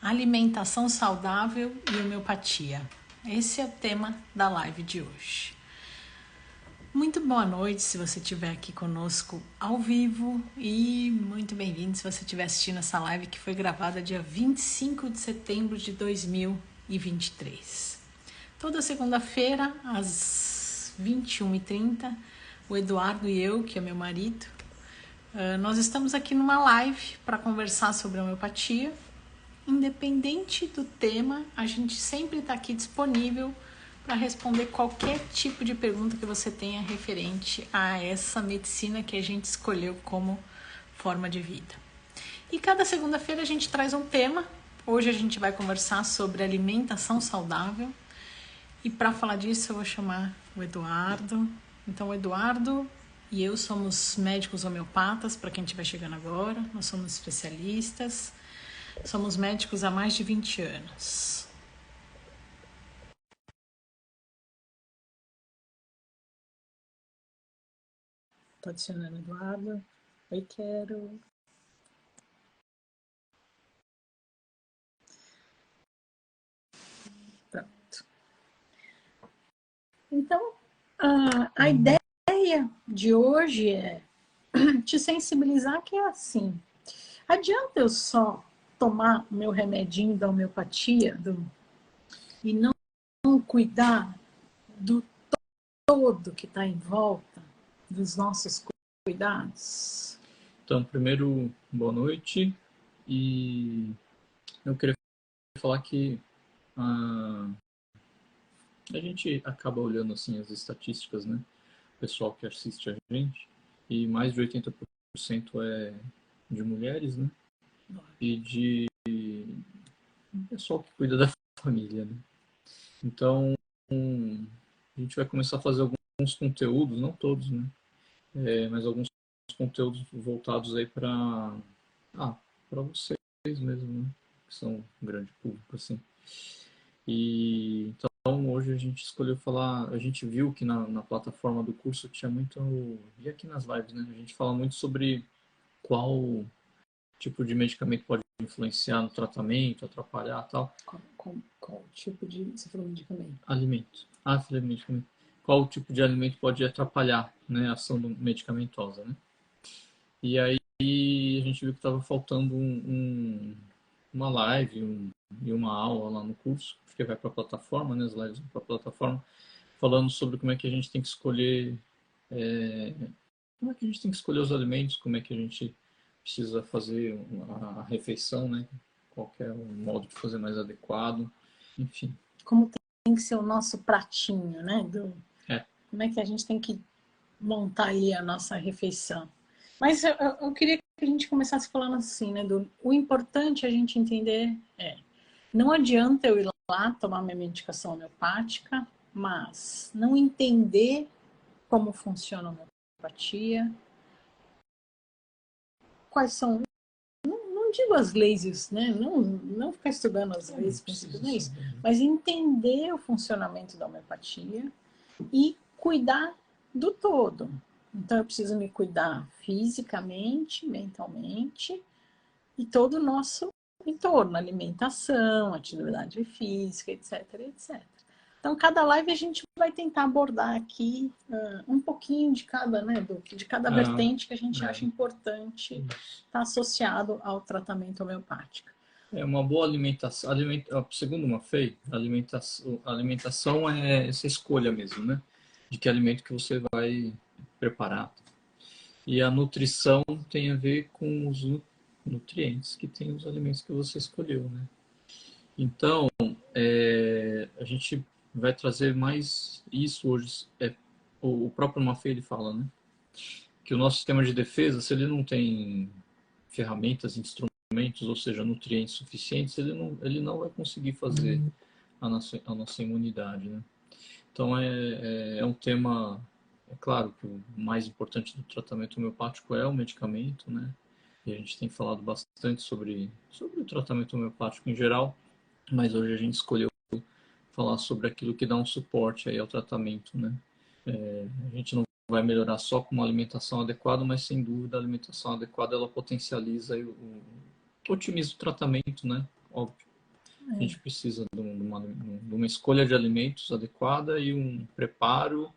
alimentação saudável e homeopatia. Esse é o tema da live de hoje. Muito boa noite se você estiver aqui conosco ao vivo e muito bem-vindo se você estiver assistindo essa live que foi gravada dia 25 de setembro de 2023. Toda segunda-feira, às 21h30, o Eduardo e eu, que é meu marido, nós estamos aqui numa live para conversar sobre homeopatia. Independente do tema, a gente sempre está aqui disponível para responder qualquer tipo de pergunta que você tenha referente a essa medicina que a gente escolheu como forma de vida. E cada segunda-feira a gente traz um tema. Hoje a gente vai conversar sobre alimentação saudável. E para falar disso eu vou chamar o Eduardo. Então o Eduardo e eu somos médicos homeopatas, para quem estiver chegando agora. Nós somos especialistas. Somos médicos há mais de 20 anos. Estou adicionando o Eduardo. Oi, quero. Pronto. Então, a ideia de hoje é te sensibilizar que é assim. Adianta eu só tomar o meu remedinho da homeopatia e não cuidar do todo que está em volta dos nossos cuidados? Então, primeiro, boa noite. E eu queria falar que a gente acaba olhando assim as estatísticas, né? O pessoal que assiste a gente, e mais de 80% é de mulheres, né? E de pessoal que cuida da família, né? Então, a gente vai começar a fazer alguns conteúdos, não todos, né? Mas alguns conteúdos voltados aí para vocês mesmo, né? Que são um grande público, assim. E então hoje a gente escolheu falar, a gente viu que na plataforma do curso tinha muito, e aqui nas lives, né? A gente fala muito sobre qual tipo de medicamento pode influenciar no tratamento, atrapalhar tal. Qual tipo de, você falou medicamento? Alimento. Falei medicamento. Qual tipo de alimento pode atrapalhar, né, a ação medicamentosa, né? E aí a gente viu que estava faltando uma live e uma aula lá no curso, porque vai para a plataforma, né, as lives vão para a plataforma, falando sobre como é que a gente tem que escolher, como é que a gente tem que escolher os alimentos, como é que a gente precisa fazer a refeição, né, qual é o modo de fazer mais adequado, enfim. Como tem que ser o nosso pratinho, né? É. Como é que a gente tem que montar ali a nossa refeição. Mas eu queria que a gente começasse falando assim, né? O importante a gente entender não adianta eu ir lá tomar minha medicação homeopática, mas não entender como funciona a homeopatia, quais são, não digo as leis, né? Não ficar estudando as leis, princípios, não é isso, mas entender o funcionamento da homeopatia e cuidar do todo. Então eu preciso me cuidar fisicamente, mentalmente e todo o nosso entorno, alimentação, atividade física, etc, etc. Então cada live a gente vai tentar abordar aqui um pouquinho de cada, né, de cada vertente que a gente acha importante estar associado ao tratamento homeopático. Uma boa alimentação, segundo uma FEI, alimentação é essa escolha mesmo, né? De que alimento que você vai preparar. E a nutrição tem a ver com os nutrientes que tem os alimentos que você escolheu, né? Então, a gente vai trazer mais isso hoje. O próprio Maffei ele fala, né? Que o nosso sistema de defesa, se ele não tem ferramentas, instrumentos, ou seja, nutrientes suficientes, ele não vai conseguir fazer a nossa imunidade, né? Então é um tema, é claro que o mais importante do tratamento homeopático é o medicamento, né? E a gente tem falado bastante sobre o tratamento homeopático em geral, mas hoje a gente escolheu falar sobre aquilo que dá um suporte aí ao tratamento, né? A gente não vai melhorar só com uma alimentação adequada, mas sem dúvida a alimentação adequada ela potencializa e otimiza o tratamento, né? Óbvio. A gente precisa de uma escolha de alimentos adequada e um preparo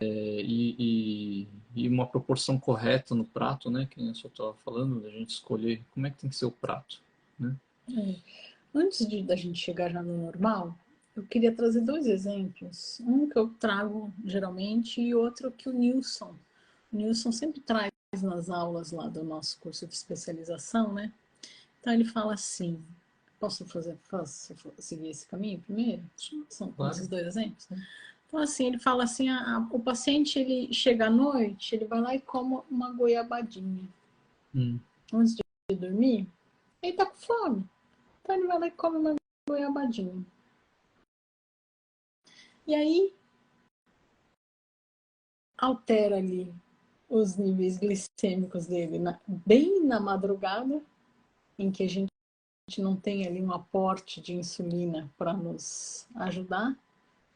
e uma proporção correta no prato, né? Que eu só estava falando, da gente escolher como é que tem que ser o prato, né? Antes da gente chegar já no normal, eu queria trazer dois exemplos. Um que eu trago geralmente e outro que o Nilson. O Nilson sempre traz nas aulas lá do nosso curso de especialização, né? Então ele fala assim, posso seguir esse caminho primeiro? São Claro. esses dois exemplos? Então assim, ele fala assim, o paciente ele chega à noite, ele vai lá e come uma goiabadinha. Antes de dormir, ele tá com fome. Então ele vai lá e come uma goiabadinha. E aí altera ali os níveis glicêmicos dele bem na madrugada, em que a gente não tem ali um aporte de insulina para nos ajudar.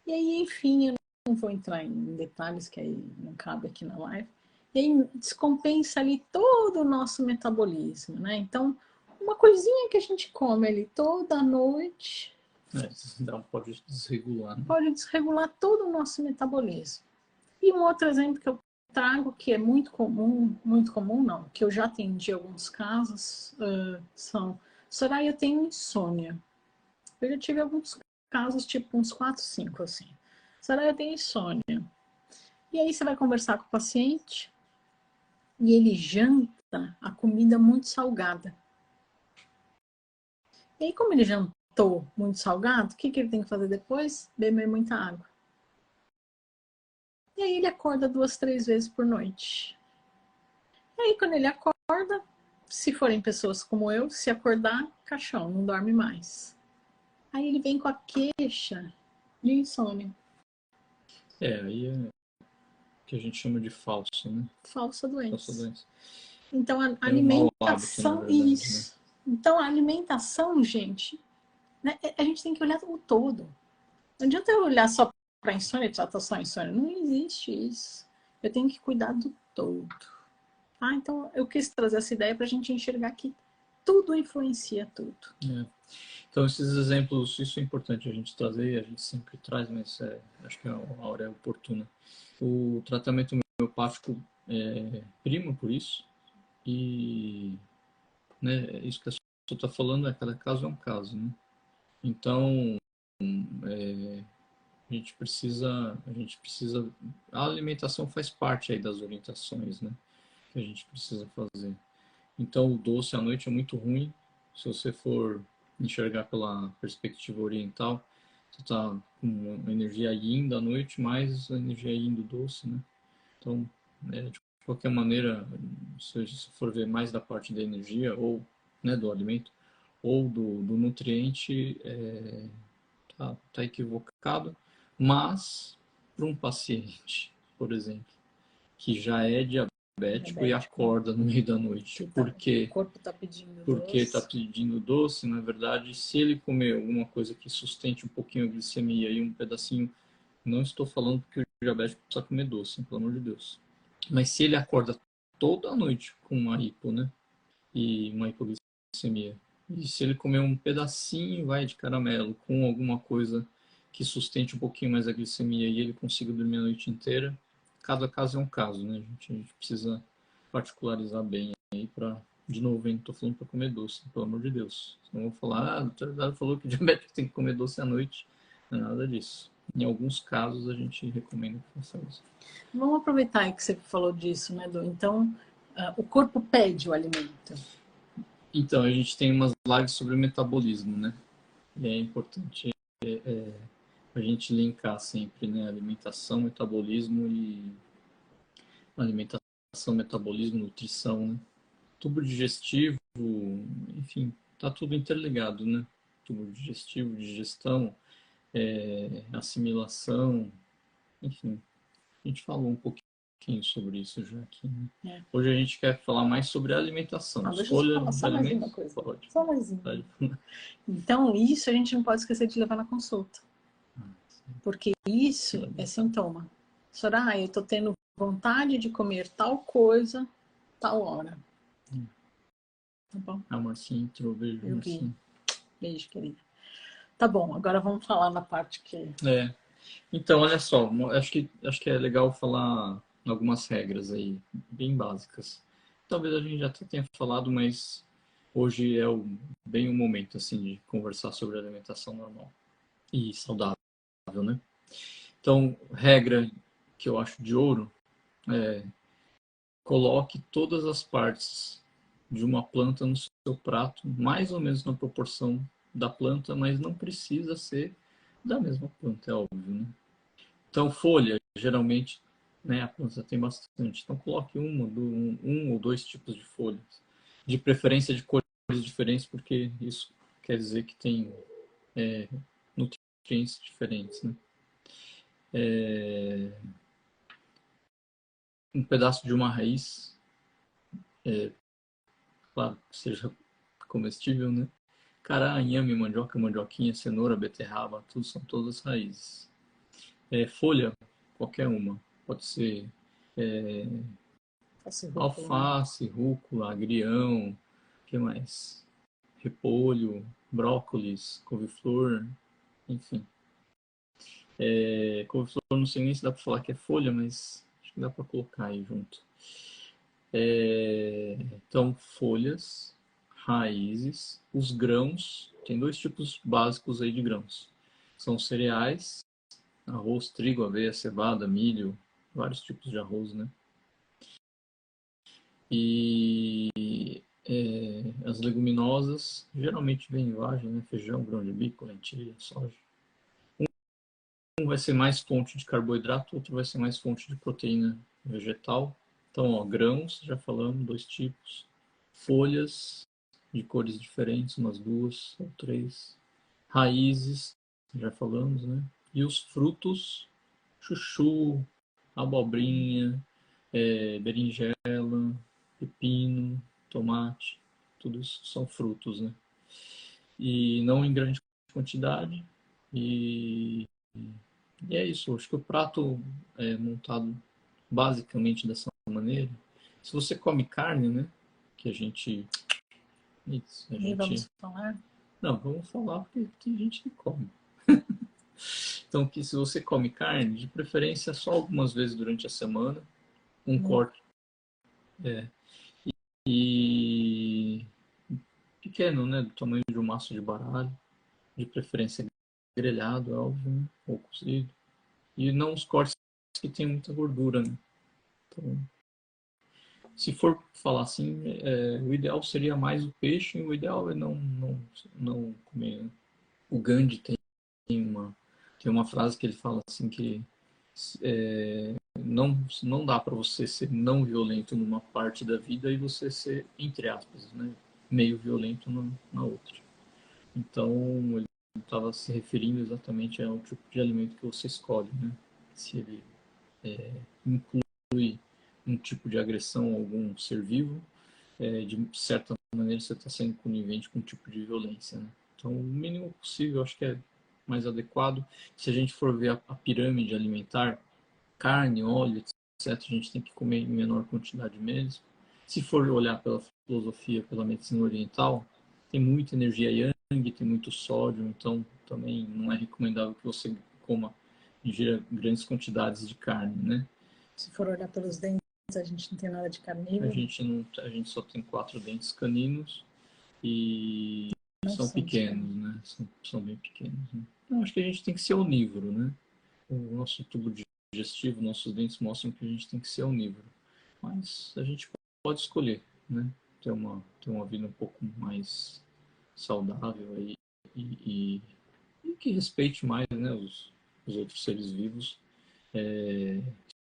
E aí, enfim, eu não vou entrar em detalhes, que aí não cabe aqui na live. E aí descompensa ali todo o nosso metabolismo, né? Então, uma coisinha que a gente come ali toda noite Pode desregular, né? pode desregular todo o nosso metabolismo. E um outro exemplo que eu trago, que é muito comum não, que eu já atendi alguns casos, são: Soraya, eu tenho insônia. Eu já tive alguns casos, tipo uns 4, 5, assim. Soraya, eu tenho insônia. E aí você vai conversar com o paciente e ele janta a comida muito salgada. E aí, como ele jantou muito salgado, o que ele tem que fazer depois? Beber muita água. E aí ele acorda 2, 3 vezes por noite. E aí, quando ele acorda, se forem pessoas como eu, se acordar, caixão, não dorme mais. Aí ele vem com a queixa de insônia. Aí é o que a gente chama de falso, né? Falsa doença. Falsa doença. Então, a alimentação, alimentação, na verdade, isso. Né? Então, a alimentação, gente, né, a gente tem que olhar o todo. Não adianta eu olhar só para a insônia e tratar só a insônia. Não existe isso. Eu tenho que cuidar do todo. Ah, então eu quis trazer essa ideia para a gente enxergar que tudo influencia tudo. Então, esses exemplos, isso é importante a gente trazer, a gente sempre traz, mas acho que a hora é oportuna. O tratamento homeopático prima por isso, e né, isso que a pessoa está falando, cada caso é um caso, né? Então, a gente precisa, a alimentação faz parte aí das orientações, né, que a gente precisa fazer. Então, o doce à noite é muito ruim. Se você for enxergar pela perspectiva oriental, você está com uma energia yin da noite, mais a energia yin do doce, né? Então, de qualquer maneira, se você for ver mais da parte da energia, ou né, do alimento, ou do nutriente, tá equivocado. Mas, para um paciente, por exemplo, que já é diabético e acorda no meio da noite, porque o corpo está pedindo porque está pedindo doce, na verdade, se ele comer alguma coisa que sustente um pouquinho a glicemia e um pedacinho, não estou falando que o diabético precisa comer doce, pelo amor de Deus. Mas se ele acorda toda noite com uma hipo, né, e uma hipoglicemia, e se ele comer um pedacinho, vai, de caramelo, com alguma coisa que sustente um pouquinho mais a glicemia e ele consiga dormir a noite inteira, cada caso é um caso, né, gente? A gente precisa particularizar bem aí para, de novo, eu não estou falando para comer doce, pelo amor de Deus. Senão eu vou falar, a doutora falou que diabético tem que comer doce à noite. Não é nada disso. Em alguns casos a gente recomenda que faça isso. Vamos aproveitar aí que você falou disso, né, Du? Então, o corpo pede o alimento. Então, a gente tem umas lives sobre metabolismo, né? E é importante a gente linkar sempre, né? Alimentação, metabolismo e alimentação, metabolismo, nutrição, né? Tubo digestivo, enfim, tá tudo interligado, né? Tubo digestivo, digestão, assimilação, enfim. A gente falou um pouquinho sobre isso já aqui, né? Hoje a gente quer falar mais sobre a alimentação. Escolha de só alimentos. Mais uma coisa. Pode. Só mais uma. Então, isso a gente não pode esquecer de levar na consulta. Porque isso é sintoma. Soraya, eu tô tendo vontade de comer tal coisa, tal hora. Tá bom? A Marcinha entrou, beijo, Marcinha. Beijo, querida. Tá bom, agora vamos falar na parte que... Então, olha só, acho que é legal falar algumas regras aí, bem básicas. Talvez a gente já até tenha falado, mas hoje é bem o momento, assim, de conversar sobre alimentação normal e saudável, né? Então, regra que eu acho de ouro é coloque todas as partes de uma planta no seu prato, mais ou menos na proporção da planta, mas não precisa ser da mesma planta, é óbvio, né? Então, folha, geralmente, né, a planta tem bastante. Então, coloque um ou dois tipos de folhas. De preferência de cores diferentes, porque isso quer dizer que tem nutrientes diferentes, né? Um pedaço de uma raiz, claro que seja comestível, né? Cará, inhame, mandioca, mandioquinha, cenoura, beterraba, tudo são todas raízes. Folha, qualquer uma. Pode ser alface, rúcula, agrião, o que mais? Repolho, brócolis, couve-flor, enfim. Couve-flor não sei nem se dá para falar que é folha, mas acho que dá para colocar aí junto. Então, folhas, raízes, os grãos, tem dois tipos básicos aí de grãos. São cereais, arroz, trigo, aveia, cevada, milho, vários tipos de arroz, né? E as leguminosas, geralmente vem em vagem, né? Feijão, grão de bico, lentilha, soja. Um vai ser mais fonte de carboidrato, outro vai ser mais fonte de proteína vegetal. Então, ó, grãos, já falamos, dois tipos. Folhas, de cores diferentes, umas duas ou três. Raízes, já falamos, né? E os frutos, chuchu, abobrinha, berinjela, pepino, tomate, tudo isso são frutos, né? E não em grande quantidade. E, e é isso. Acho que o prato é montado basicamente dessa maneira. Se você come carne, né? Que a gente. Isso, a E gente. vamos falar? Não, vamos falar porque tem gente que come. Então, que se você come carne, de preferência só algumas vezes durante a semana, um corte. E pequeno, né? Do tamanho de um maço de baralho, de preferência grelhado, é óbvio, né? Ou cozido. E não os cortes que tem muita gordura, né? Então, se for falar assim, o ideal seria mais o peixe, e o ideal é não comer, né? O Gandhi tem uma frase que ele fala assim que não dá para você ser não violento numa parte da vida e você ser, entre aspas, né, meio violento na outra. Então, ele estava se referindo exatamente ao tipo de alimento que você escolhe, né? Se ele inclui um tipo de agressão a algum ser vivo, de certa maneira você está sendo conivente com um tipo de violência, né? Então, o mínimo possível, acho que é mais adequado. Se a gente for ver a pirâmide alimentar, carne, óleo, etc., a gente tem que comer em menor quantidade mesmo. Se for olhar pela filosofia, pela medicina oriental, tem muita energia yang, tem muito sódio, então também não é recomendável que você coma em grandes quantidades de carne, né? Se for olhar pelos dentes, a gente não tem nada de carnívoro. A gente só tem 4 dentes caninos e Não são pequenos, né? São bem pequenos. Né? Então, acho que a gente tem que ser onívoro, né? O nosso tubo digestivo, nossos dentes mostram que a gente tem que ser onívoro. Mas a gente pode escolher, né? Ter uma vida um pouco mais saudável aí e que respeite mais, né, os outros seres vivos,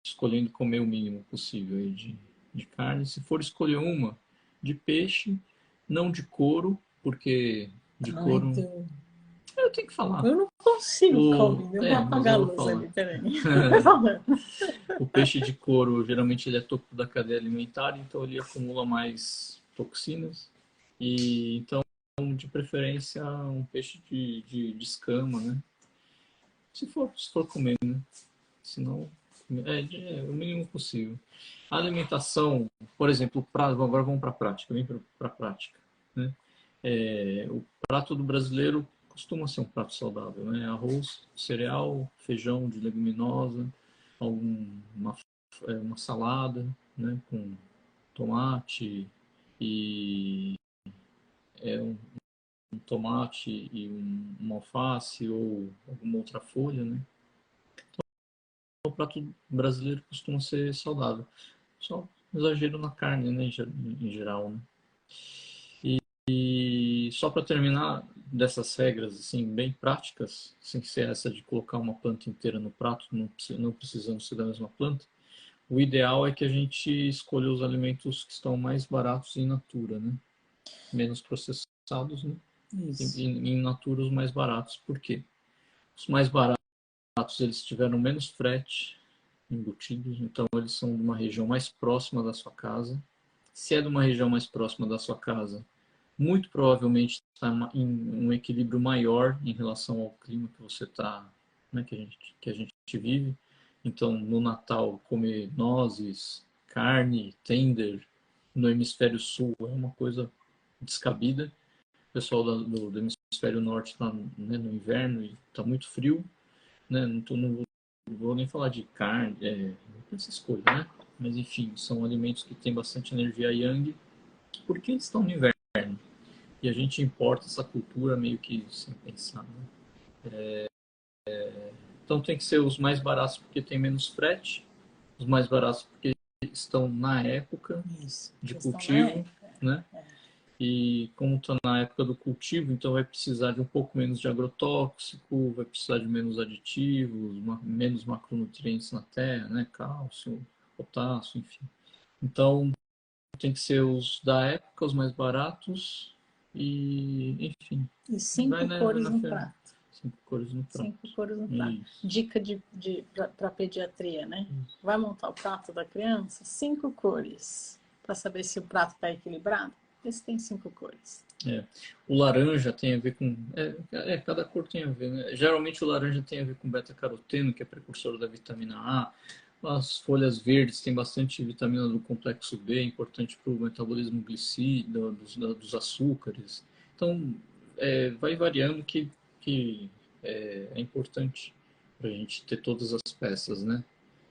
escolhendo comer o mínimo possível aí de carne. Se for escolher uma, de peixe, não de couro, porque de couro... Eu tenho que falar. Eu não consigo comer, eu vou Mas apagar a eu vou luz falar. ali, peraí. Vai falando. O peixe de couro, geralmente ele é topo da cadeia alimentar, então ele acumula mais toxinas. E então, de preferência, um peixe de escama, né? Se for comer, né? Senão, o mínimo possível. A alimentação, por exemplo, agora vamos para a prática, vem para a prática, né? O prato do brasileiro costuma ser um prato saudável, né? Arroz, cereal, feijão de leguminosa, uma salada, né? Com tomate e um tomate e uma alface ou alguma outra folha, né? O prato brasileiro costuma ser saudável. Só exagero na carne, né? Em geral, né? E só para terminar dessas regras assim bem práticas, sem ser essa de colocar uma planta inteira no prato, não precisando ser da mesma planta, o ideal é que a gente escolha os alimentos que estão mais baratos em natura, né? Menos processados, né? E em natura os mais baratos. Por quê? Os mais baratos eles tiveram menos frete embutidos, então eles são de uma região mais próxima da sua casa. Se é de uma região mais próxima da sua casa, muito provavelmente está em um equilíbrio maior em relação ao clima que você está, né, que a gente vive. Então, no Natal, comer nozes, carne, tender, no hemisfério sul é uma coisa descabida. O pessoal do hemisfério norte está, né, no inverno e está muito frio, né? Não vou nem falar de carne, essas coisas, né? Mas enfim, são alimentos que têm bastante energia yang, porque eles estão no inverno. E a gente importa essa cultura meio que sem pensar, né? Então tem que ser os mais baratos porque tem menos frete, os mais baratos porque estão na época de cultivo, né? E como está na época do cultivo, então vai precisar de um pouco menos de agrotóxico, vai precisar de menos aditivos, menos macronutrientes na terra, né? Cálcio, potássio, enfim. Então tem que ser os da época, os mais baratos e, enfim. E 5 cores no prato. 5 cores no prato. 5 cores no prato. Isso. Dica para pediatria, né? Isso. Vai montar o prato da criança, 5 cores. Para saber se o prato está equilibrado, esse tem 5 cores. O laranja tem a ver com... cada cor tem a ver, né? Geralmente o laranja tem a ver com beta-caroteno, que é precursor da vitamina A. As folhas verdes têm bastante vitamina do complexo B, importante para o metabolismo glicídico, dos açúcares. Então, vai variando que é importante para a gente ter todas as peças, né?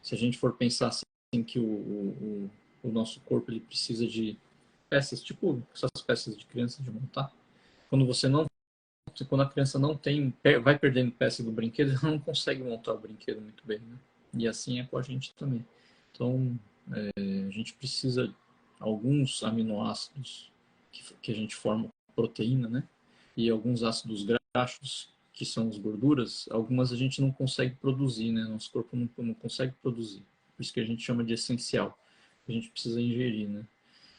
Se a gente for pensar assim que o nosso corpo ele precisa de peças, tipo essas peças de criança de montar, quando a criança não tem, vai perdendo peça do brinquedo, ela não consegue montar o brinquedo muito bem, né? E assim é com a gente também. Então, a gente precisa alguns aminoácidos que a gente forma proteína, né? E alguns ácidos graxos, que são as gorduras, algumas a gente não consegue produzir, né? Nosso corpo não consegue produzir. Por isso que a gente chama de essencial. A gente precisa ingerir, né?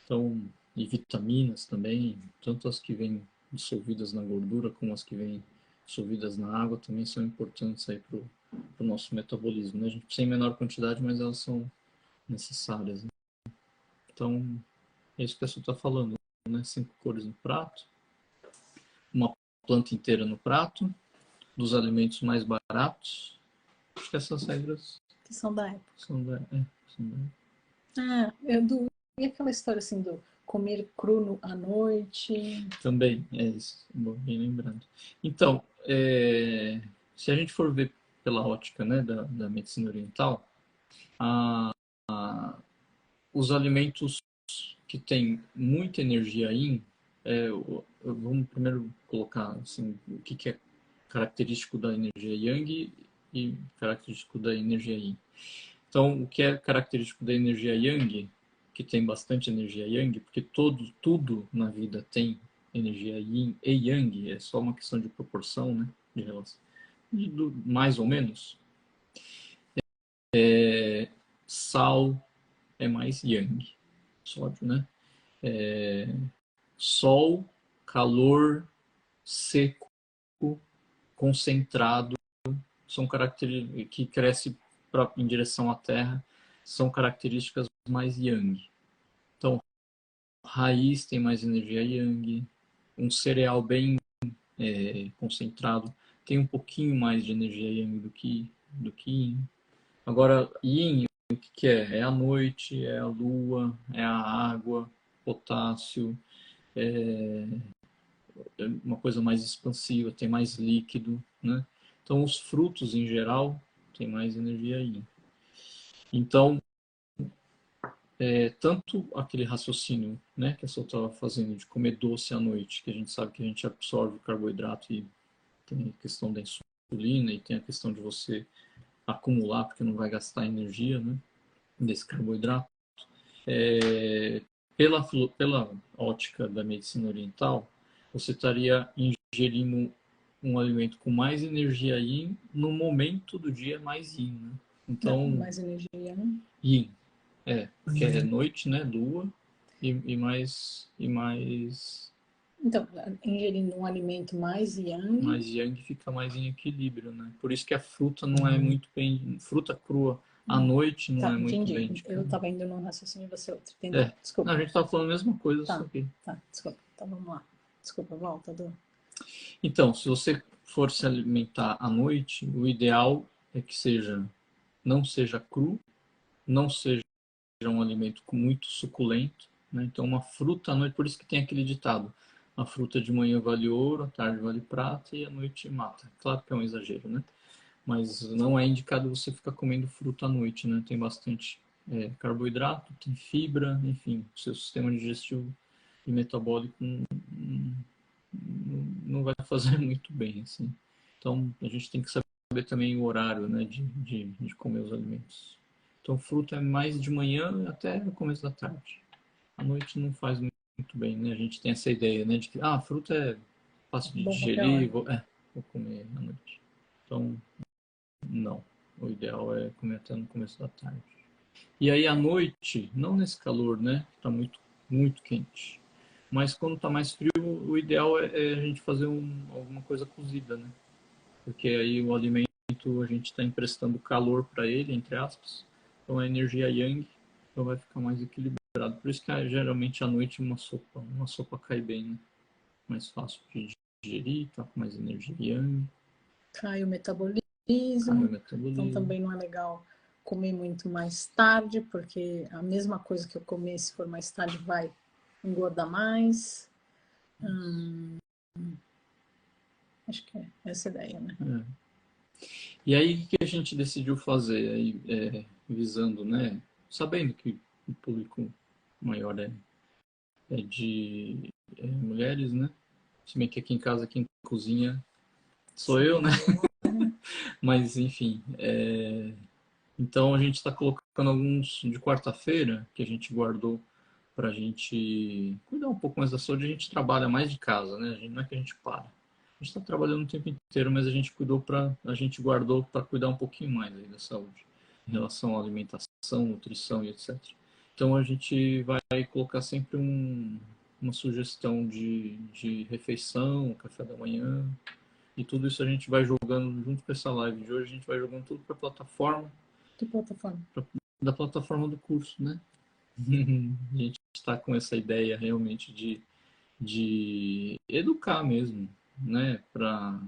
Então, e vitaminas também, tanto as que vêm dissolvidas na gordura como as que vêm dissolvidas na água também são importantes aí para o nosso metabolismo, né? A gente precisa em menor quantidade, mas elas são necessárias, né? Então, é isso que a Su está falando, né? 5 cores no prato, uma planta inteira no prato, dos alimentos mais baratos. Acho que essas regras... Que são da época. São da E aquela história assim do comer cru à noite? Também, é isso, bem lembrando. Então, se a gente for ver pela ótica, né, da medicina oriental, os alimentos que têm muita energia yin, vamos primeiro colocar assim, o que é característico da energia yang e característico da energia yin. Então, o que é característico da energia yang, que tem bastante energia yang, porque tudo na vida tem energia yin e yang, é só uma questão de proporção, né, de relação, mais ou menos. Sal é mais yang, sódio, né? Sol, calor, seco, concentrado, são características que cresce em direção à Terra, são características mais yang. Então, raiz tem mais energia yang, um cereal bem concentrado tem um pouquinho mais de energia yang do que yin. Agora, yin, o que é? É a noite, é a lua, é a água, potássio, uma coisa mais expansiva, tem mais líquido, né? Então, os frutos, em geral, tem mais energia yin. Então, tanto aquele raciocínio, né, que a Sol estava fazendo de comer doce à noite, que a gente sabe que a gente absorve o carboidrato e tem a questão da insulina e tem a questão de você acumular, porque não vai gastar energia, né, desse carboidrato. Pela ótica da medicina oriental, você estaria ingerindo um alimento com mais energia yin no momento do dia mais yin, né? Então, mais energia, né? yin, que é noite, né, lua, e mais Então, ingerindo um alimento mais yang. yang fica mais em equilíbrio, né? Por isso que a fruta não é muito bem, fruta crua à noite não Tá, é muito bem entendi. indicada. Eu estava indo num raciocínio e você outro. Entendi. É. Desculpa. Não, a gente estava falando a mesma coisa, Tá, só que... tá, desculpa. Então vamos lá. Desculpa, volta, Du. Então, se você for se alimentar à noite, o ideal é que não seja cru, não seja um alimento muito suculento, né? Então, uma fruta à noite, por isso que tem aquele ditado: a fruta de manhã vale ouro, à tarde vale prata e à noite mata. Claro que é um exagero, né? Mas não é indicado você ficar comendo fruta à noite, né? Tem bastante carboidrato, tem fibra, enfim, o seu sistema digestivo e metabólico não vai fazer muito bem, assim. Então, a gente tem que saber também o horário, né, de comer os alimentos. Então, fruta é mais de manhã até o começo da tarde. À noite não faz muito bem, né? A gente tem essa ideia, né, de que, fruta é fácil de Bom qualquer digerir, hora. vou comer à noite. Então, não. O ideal é comer até no começo da tarde. E aí, à noite, não nesse calor, né, que tá muito, muito quente, mas quando está mais frio, o ideal é a gente fazer alguma coisa cozida, né? Porque aí o alimento a gente está emprestando calor para ele, entre aspas. Então a energia yang então vai ficar mais equilibrado. Por isso que geralmente à noite uma sopa cai bem, né? Mais fácil de digerir, tá com mais energia yang, Cai o cai o metabolismo. Então metabolismo. também não é legal comer muito mais tarde, porque a mesma coisa que eu comer, se for mais tarde, vai engordar mais. Acho que é essa a ideia, né? E aí o que a gente decidiu fazer? Aí, visando, né? Sabendo que o público maior é de mulheres, né? Se bem que aqui em casa, quem cozinha sou eu, né? Mas, enfim. Então, a gente está colocando alguns de quarta-feira, que a gente guardou para a gente cuidar um pouco mais da saúde. A gente trabalha mais de casa, né? Não é que a gente para. A gente está trabalhando o tempo inteiro, mas a gente guardou para cuidar um pouquinho mais aí da saúde, em relação à alimentação, nutrição e etc. Então, a gente vai colocar sempre uma sugestão de refeição, café da manhã, e tudo isso a gente vai jogando junto com essa live de hoje, a gente vai jogando tudo para a plataforma, Que plataforma? da plataforma do curso, né? A gente está com essa ideia realmente de educar mesmo, né? Para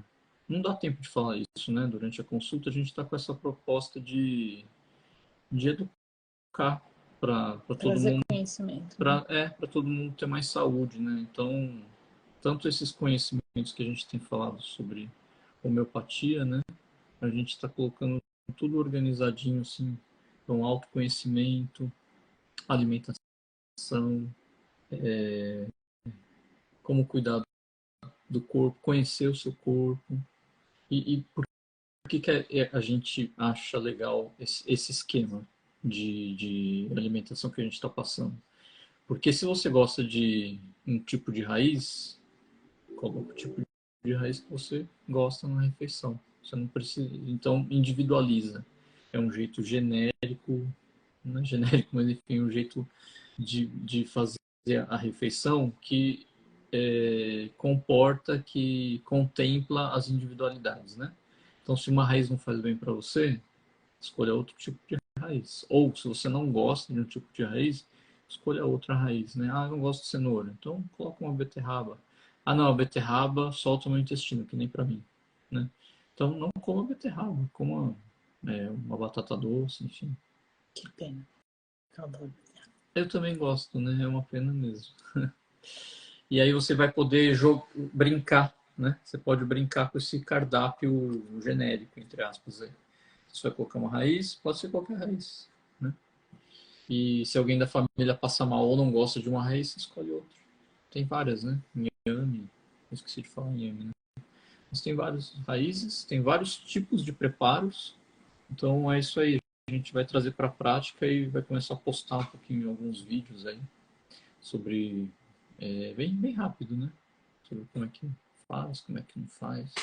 não dá tempo de falar isso, né? Durante a consulta a gente está com essa proposta de educar para todo Trazer mundo, conhecimento. Né? para todo mundo ter mais saúde, né? Então, tanto esses conhecimentos que a gente tem falado sobre homeopatia, né? A gente está colocando tudo organizadinho, assim, com autoconhecimento, alimentação, como cuidar do corpo, conhecer o seu corpo. E por que a gente acha legal esse esquema de alimentação que a gente está passando? Porque se você gosta de um tipo de raiz, coloca o tipo de raiz que você gosta na refeição. Você não precisa, então individualiza. É um jeito genérico, não é genérico, mas enfim, um jeito de fazer a refeição que comporta, que contempla as individualidades, né? Então, se uma raiz não faz bem para você, escolha outro tipo de raiz. Ou, se você não gosta de um tipo de raiz, escolha outra raiz, né? Eu não gosto de cenoura, então coloca uma beterraba. Não, a beterraba solta o meu intestino, que nem para mim, né? Então, não coma beterraba, coma uma batata doce, enfim. Que pena. Eu adoro. Eu também gosto, né? É uma pena mesmo. E aí você vai poder brincar, né? Você pode brincar com esse cardápio genérico, entre aspas. Aí. Se você vai colocar uma raiz, pode ser qualquer raiz, né? E se alguém da família passa mal ou não gosta de uma raiz, você escolhe outra. Tem várias, né? Inhame, eu esqueci de falar inhame, né? Mas tem várias raízes, tem vários tipos de preparos. Então é isso aí. A gente vai trazer para a prática e vai começar a postar um pouquinho alguns vídeos aí sobre bem rápido, né? Sobre como é que faz, como é que não faz.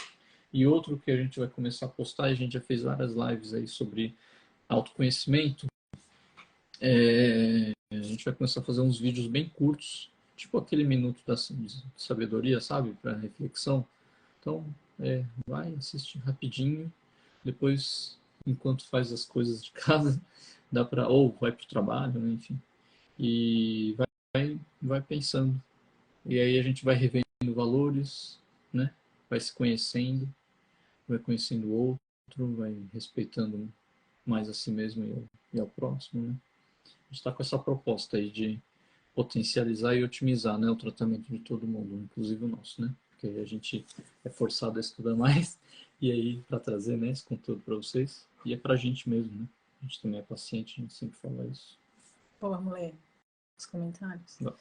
E outro que a gente vai começar a postar, a gente já fez várias lives aí sobre autoconhecimento. A gente vai começar a fazer uns vídeos bem curtos, tipo aquele minuto da sabedoria, sabe? Para reflexão. Então, vai, assistir rapidinho. Depois, enquanto faz as coisas de casa, dá para ou vai para o trabalho, né? Enfim. E vai pensando. E aí a gente vai revendo valores, né? Vai se conhecendo, vai conhecendo o outro, vai respeitando mais a si mesmo e ao próximo, né? A gente está com essa proposta aí de potencializar e otimizar, né, o tratamento de todo mundo, inclusive o nosso, né? Porque a gente é forçado a estudar mais e aí para trazer, né, esse conteúdo para vocês e é para a gente mesmo, né? A gente também é paciente, a gente sempre fala isso. Pô, vamos ler os comentários. Não.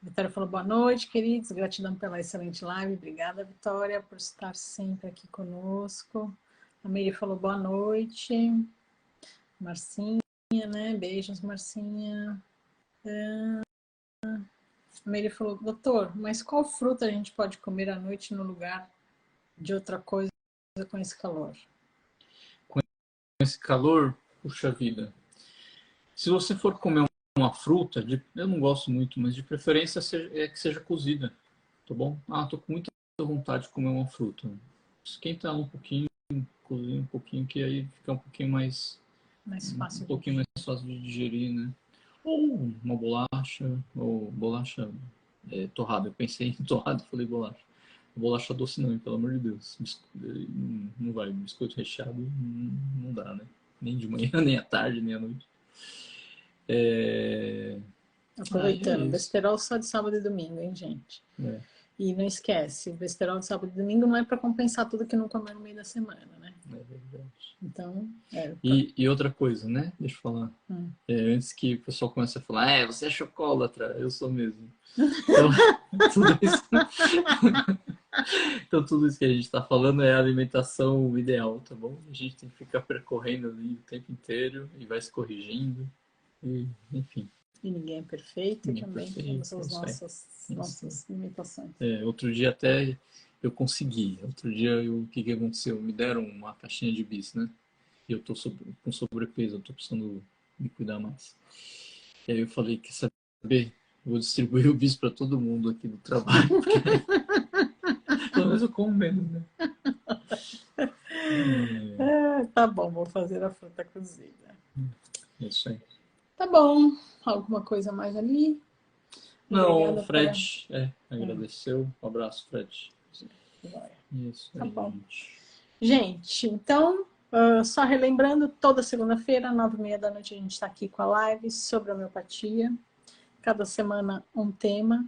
Vitória falou, boa noite, queridos. Gratidão pela excelente live. Obrigada, Vitória, por estar sempre aqui conosco. A Meire falou, boa noite. Marcinha, né? Beijos, Marcinha. A Meire falou, doutor, mas qual fruta a gente pode comer à noite no lugar de outra coisa com esse calor? Com esse calor, puxa vida. Se você for comer uma fruta, eu não gosto muito, mas de preferência é que seja cozida, tá bom? Ah, tô com muita vontade de comer uma fruta. Esquenta ela um pouquinho, cozinha um pouquinho, que aí fica um pouquinho mais fácil um pouquinho mais fácil de digerir, né? Ou uma bolacha, ou bolacha torrada. Eu pensei em torrada e falei bolacha. Bolacha doce não, pelo amor de Deus. Não vai, biscoito recheado não dá, né? Nem de manhã, nem à tarde, nem à noite. Aproveitando, besterol só de sábado e domingo, hein, gente? E não esquece, o besterol de sábado e domingo não é para compensar tudo que não comer no meio da semana, né? É verdade. Então, E outra coisa, né? Deixa eu falar. Antes que o pessoal comece a falar, você é chocolatra, eu sou mesmo. Então, tudo isso... então, tudo isso que a gente está falando é a alimentação ideal, tá bom? A gente tem que ficar percorrendo ali o tempo inteiro e vai se corrigindo, e, enfim. E ninguém é perfeito, e também temos as nossas limitações. Outro dia até eu consegui. Outro dia, o que aconteceu? Me deram uma caixinha de bis, né? E eu tô com sobrepeso, eu tô precisando me cuidar mais. E aí eu falei, quer saber? Vou distribuir o bis para todo mundo aqui do trabalho, porque pelo menos eu como menos, né? Tá bom, vou fazer a fruta cozida. É isso aí. Tá bom. Alguma coisa mais ali? Não, o Fred agradeceu. Um abraço, Fred. Isso tá aí, bom. Gente, então, só relembrando, toda segunda-feira, 9h30 da noite, a gente está aqui com a live sobre homeopatia. Cada semana um tema,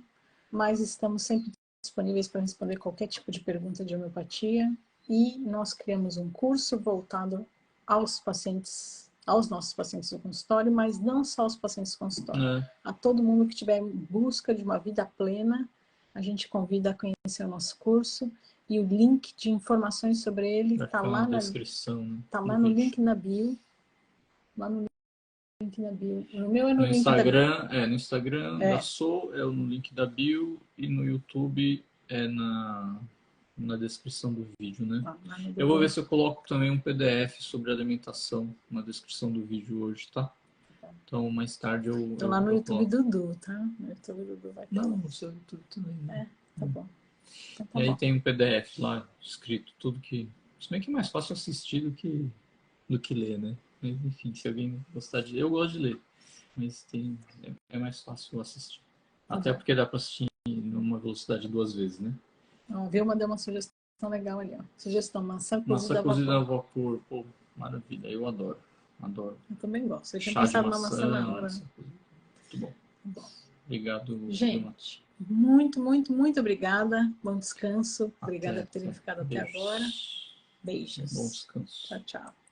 mas estamos sempre disponíveis para responder qualquer tipo de pergunta de homeopatia. E nós criamos um curso voltado aos nossos pacientes do consultório, mas não só aos pacientes do consultório. A todo mundo que estiver em busca de uma vida plena, a gente convida a conhecer o nosso curso. E o link de informações sobre ele está lá na descrição. Tá lá no link na bio. Lá no link na bio. No meu é no link Instagram, da bio. No Instagram da SO é no link da bio e no YouTube é na descrição do vídeo, né? Eu vou ver se eu coloco também um PDF sobre alimentação na descrição do vídeo hoje, tá? Então, mais tarde eu... Tô lá no YouTube do Dudu, tá? No YouTube do Dudu vai ter. Não, no seu YouTube também. Né? Tá bom. Então, e aí tem um PDF lá, escrito tudo que... Se bem que é mais fácil assistir do que ler, né? Mas, enfim, se alguém gostar de ler, eu gosto de ler. Mas é mais fácil assistir. Até porque dá para assistir numa velocidade 2 vezes, né? Ó, viu? Mandei uma sugestão legal ali, ó. Sugestão, maçã cozida a vapor. Pô, maravilha, eu adoro. Eu também gosto. Eu tinha Chá de pensado maçã, na maçã na hora. muito bom. Obrigado, gente. Muito, muito, muito obrigada. Bom descanso. Obrigada por terem ficado até Beijos. agora. Beijos. Bom descanso. Tchau, tchau.